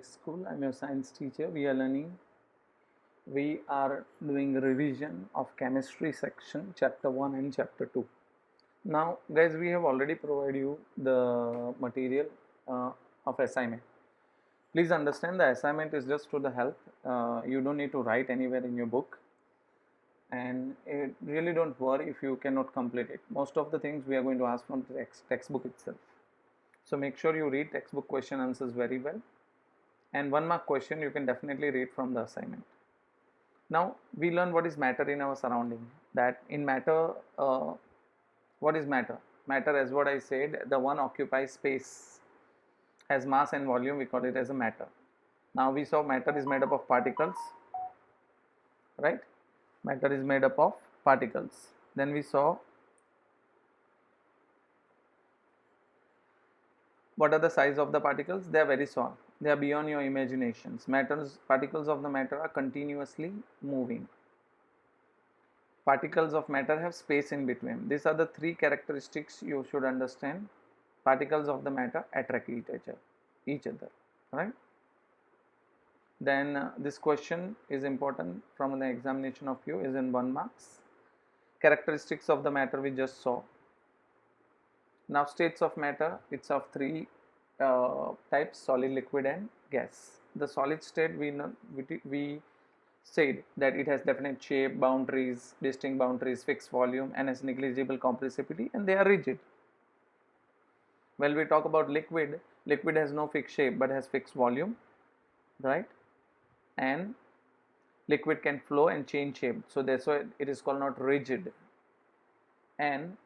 School. I'm your science teacher. We are doing a revision of chemistry section, chapter 1 and chapter 2. Now, guys, we have already provided you the material uh, of assignment. Please understand the assignment is just to the help. You don't need to write anywhere in your book, and really don't worry if you cannot complete it. Most of the things we are going to ask from the textbook itself. So make sure you read textbook question answers very well, and 1 mark question you can definitely read from the assignment. Now we learn what is matter in our surrounding. That in matter, what is matter? Matter, as what I said, the one occupies space, has mass and volume. We call it as a matter. Now we saw matter is made up of particles, right? Matter is made up of particles. Then we saw what are the size of the particles. They are very small. They are beyond your imaginations. Particles of the matter are continuously moving. Particles of matter have space in between. These are the 3 characteristics you should understand. Particles of the matter attract each other, right? Then this question is important from the examination of you, is in 1 marks. Characteristics of the matter we just saw. Now states of matter, it's of 3 types: solid, liquid and gas. The solid state we said that it has definite shape, boundaries, distinct boundaries, fixed volume, and has negligible compressibility, and they are rigid. When we talk about liquid, liquid has no fixed shape but has fixed volume, right? And liquid can flow and change shape, so that's why it is called not rigid. And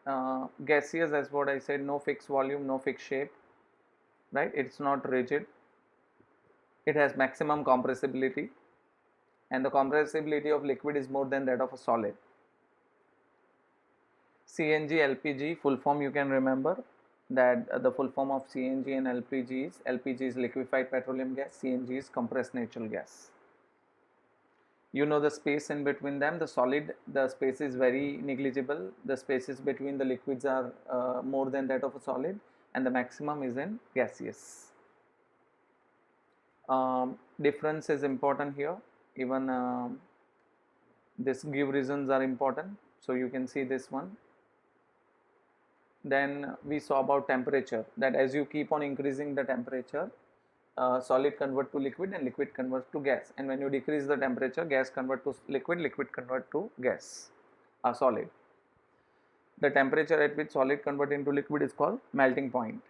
gaseous, as what I said, no fixed volume, no fixed shape, right? It's not rigid. It has maximum compressibility, and the compressibility of liquid is more than that of a solid. CNG, LPG, full form you can remember that the full form of CNG and LPG is liquefied petroleum gas, CNG is compressed natural gas. You know the space in between them. The solid, the space is very negligible. The spaces between the liquids are more than that of a solid, and the maximum is in gaseous. Difference is important here. Even this give reasons are important, so you can see this one. Then we saw about temperature, that as you keep on increasing the temperature, solid convert to liquid and liquid converts to gas, and when you decrease the temperature, gas convert to liquid, liquid convert to gas, solid. The temperature at which solid convert into liquid is called melting point,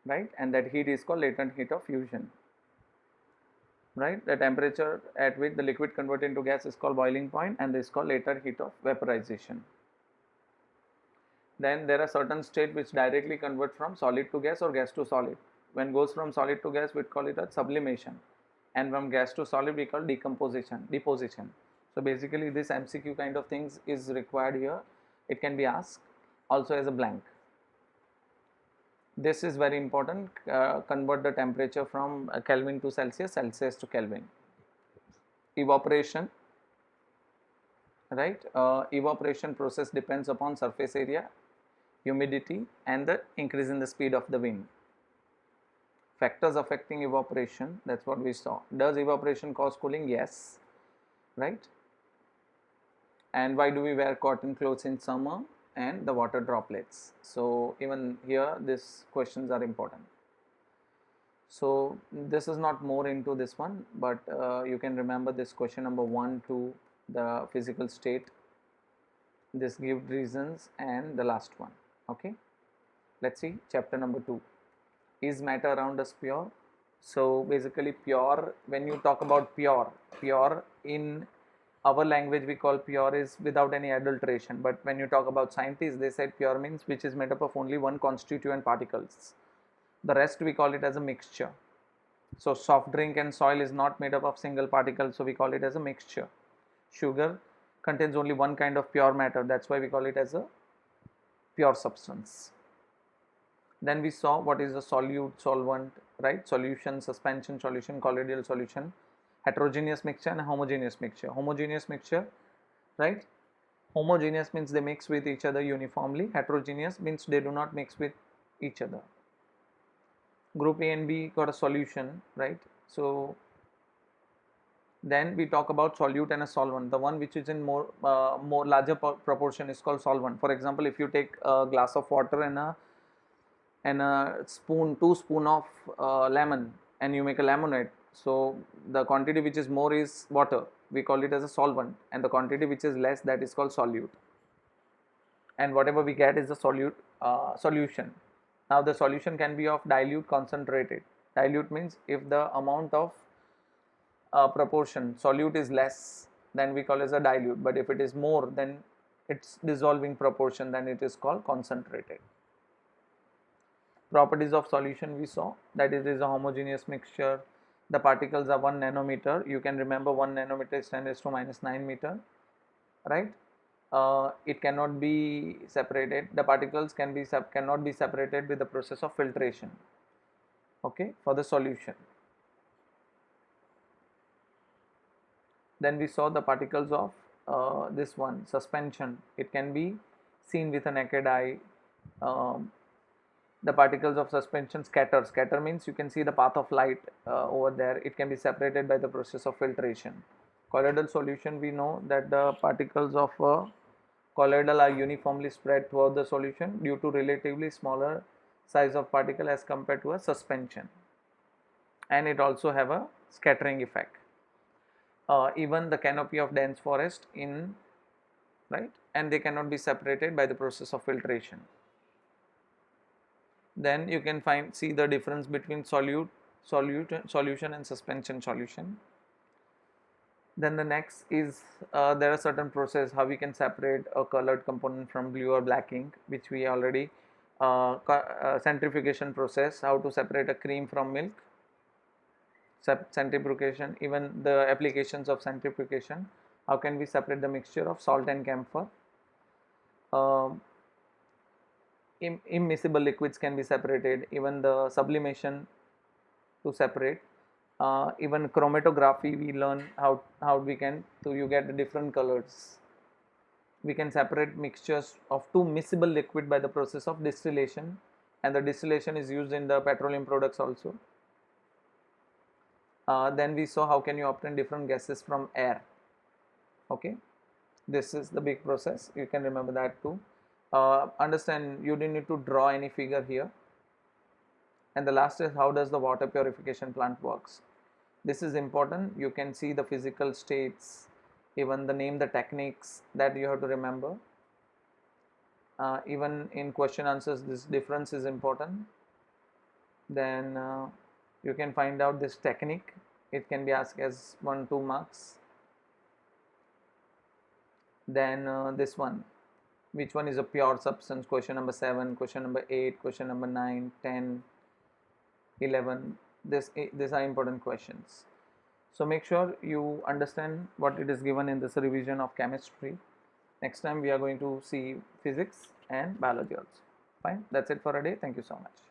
right? And that heat is called latent heat of fusion, right? The temperature at which the liquid convert into gas is called boiling point, and this is called latent heat of vaporization. Then there are certain states which directly convert from solid to gas or gas to solid. When goes from solid to gas, we call it as sublimation, and from gas to solid we call deposition. So basically this MCQ kind of things is required here. It can be asked also as a blank. This is very important. Convert the temperature from Kelvin to Celsius, Celsius to Kelvin. Evaporation, right? Evaporation process depends upon surface area, humidity, and the increase in the speed of the wind. Factors affecting evaporation, that's what we saw. Does evaporation cause cooling? Yes, right? And why do we wear cotton clothes in summer? And the water droplets. So even here these questions are important. So this is not more into this one, but you can remember this question number 1 to the physical state, this give reasons, and the last one. Okay, let's see chapter number 2. Is matter around us pure? So basically pure, when you talk about pure in our language we call pure is without any adulteration, but when you talk about scientists, they said pure means which is made up of only one constituent particles. The rest we call it as a mixture. So soft drink and soil is not made up of single particle, so we call it as a mixture. Sugar contains only one kind of pure matter, that's why we call it as a pure substance. Then we saw what is a solute, solvent, right? Solution, suspension, solution, colloidal solution, heterogeneous mixture and homogeneous mixture. Homogeneous mixture, right? Homogeneous means they mix with each other uniformly. Heterogeneous means they do not mix with each other. Group A and B got a solution, right? So then we talk about solute and a solvent. The one which is in more larger proportion is called solvent. For example, if you take a glass of water and a spoon, 2 spoon of lemon, and you make a lemonade, so the quantity which is more is water, we call it as a solvent, and the quantity which is less, that is called solute, and whatever we get is the solution. Now the solution can be of dilute, concentrated. Dilute means if the amount of proportion solute is less, then we call it as a dilute, but if it is more, then its dissolving proportion, then it is called concentrated. Properties of solution we saw, that it is a homogeneous mixture. The particles are 1 nanometer. You can remember 1 nanometer is 10⁻⁹ meter, right? It cannot be separated. The particles cannot be separated with the process of filtration. Okay, for the solution. Then we saw the particles of this one, suspension. It can be seen with a naked eye. The particles of suspension scatter. Scatter means you can see the path of light over there. It can be separated by the process of filtration. Colloidal solution, we know that the particles of colloidal are uniformly spread throughout the solution due to relatively smaller size of particle as compared to a suspension, and it also have a scattering effect. Even the canopy of dense forest in, right, and they cannot be separated by the process of filtration. Then you can see the difference between solution and suspension solution. Then the next is there are certain process how we can separate a colored component from blue or black ink, which we already centrifugation process, how to separate a cream from milk, centrifugation, even the applications of centrifugation, how can we separate the mixture of salt and camphor. Immiscible liquids can be separated, even the sublimation to separate. Even chromatography we learn how we can, so you get the different colors. We can separate mixtures of two miscible liquid by the process of distillation, and the distillation is used in the petroleum products also. Then we saw how can you obtain different gases from air. Okay, this is the big process, you can remember that too. Understand, you didn't need to draw any figure here. And the last is how does the water purification plant works. This is important, you can see the physical states, even the name, the techniques that you have to remember. Even in question answers this difference is important. Then you can find out this technique, it can be asked as 1-2 marks. Then this one, which one is a pure substance, question number 7, question number 8, question number 9, 10, 11. These are important questions. So make sure you understand what it is given in this revision of chemistry. Next time we are going to see physics and biology also. Fine, that's it for a day. Thank you so much.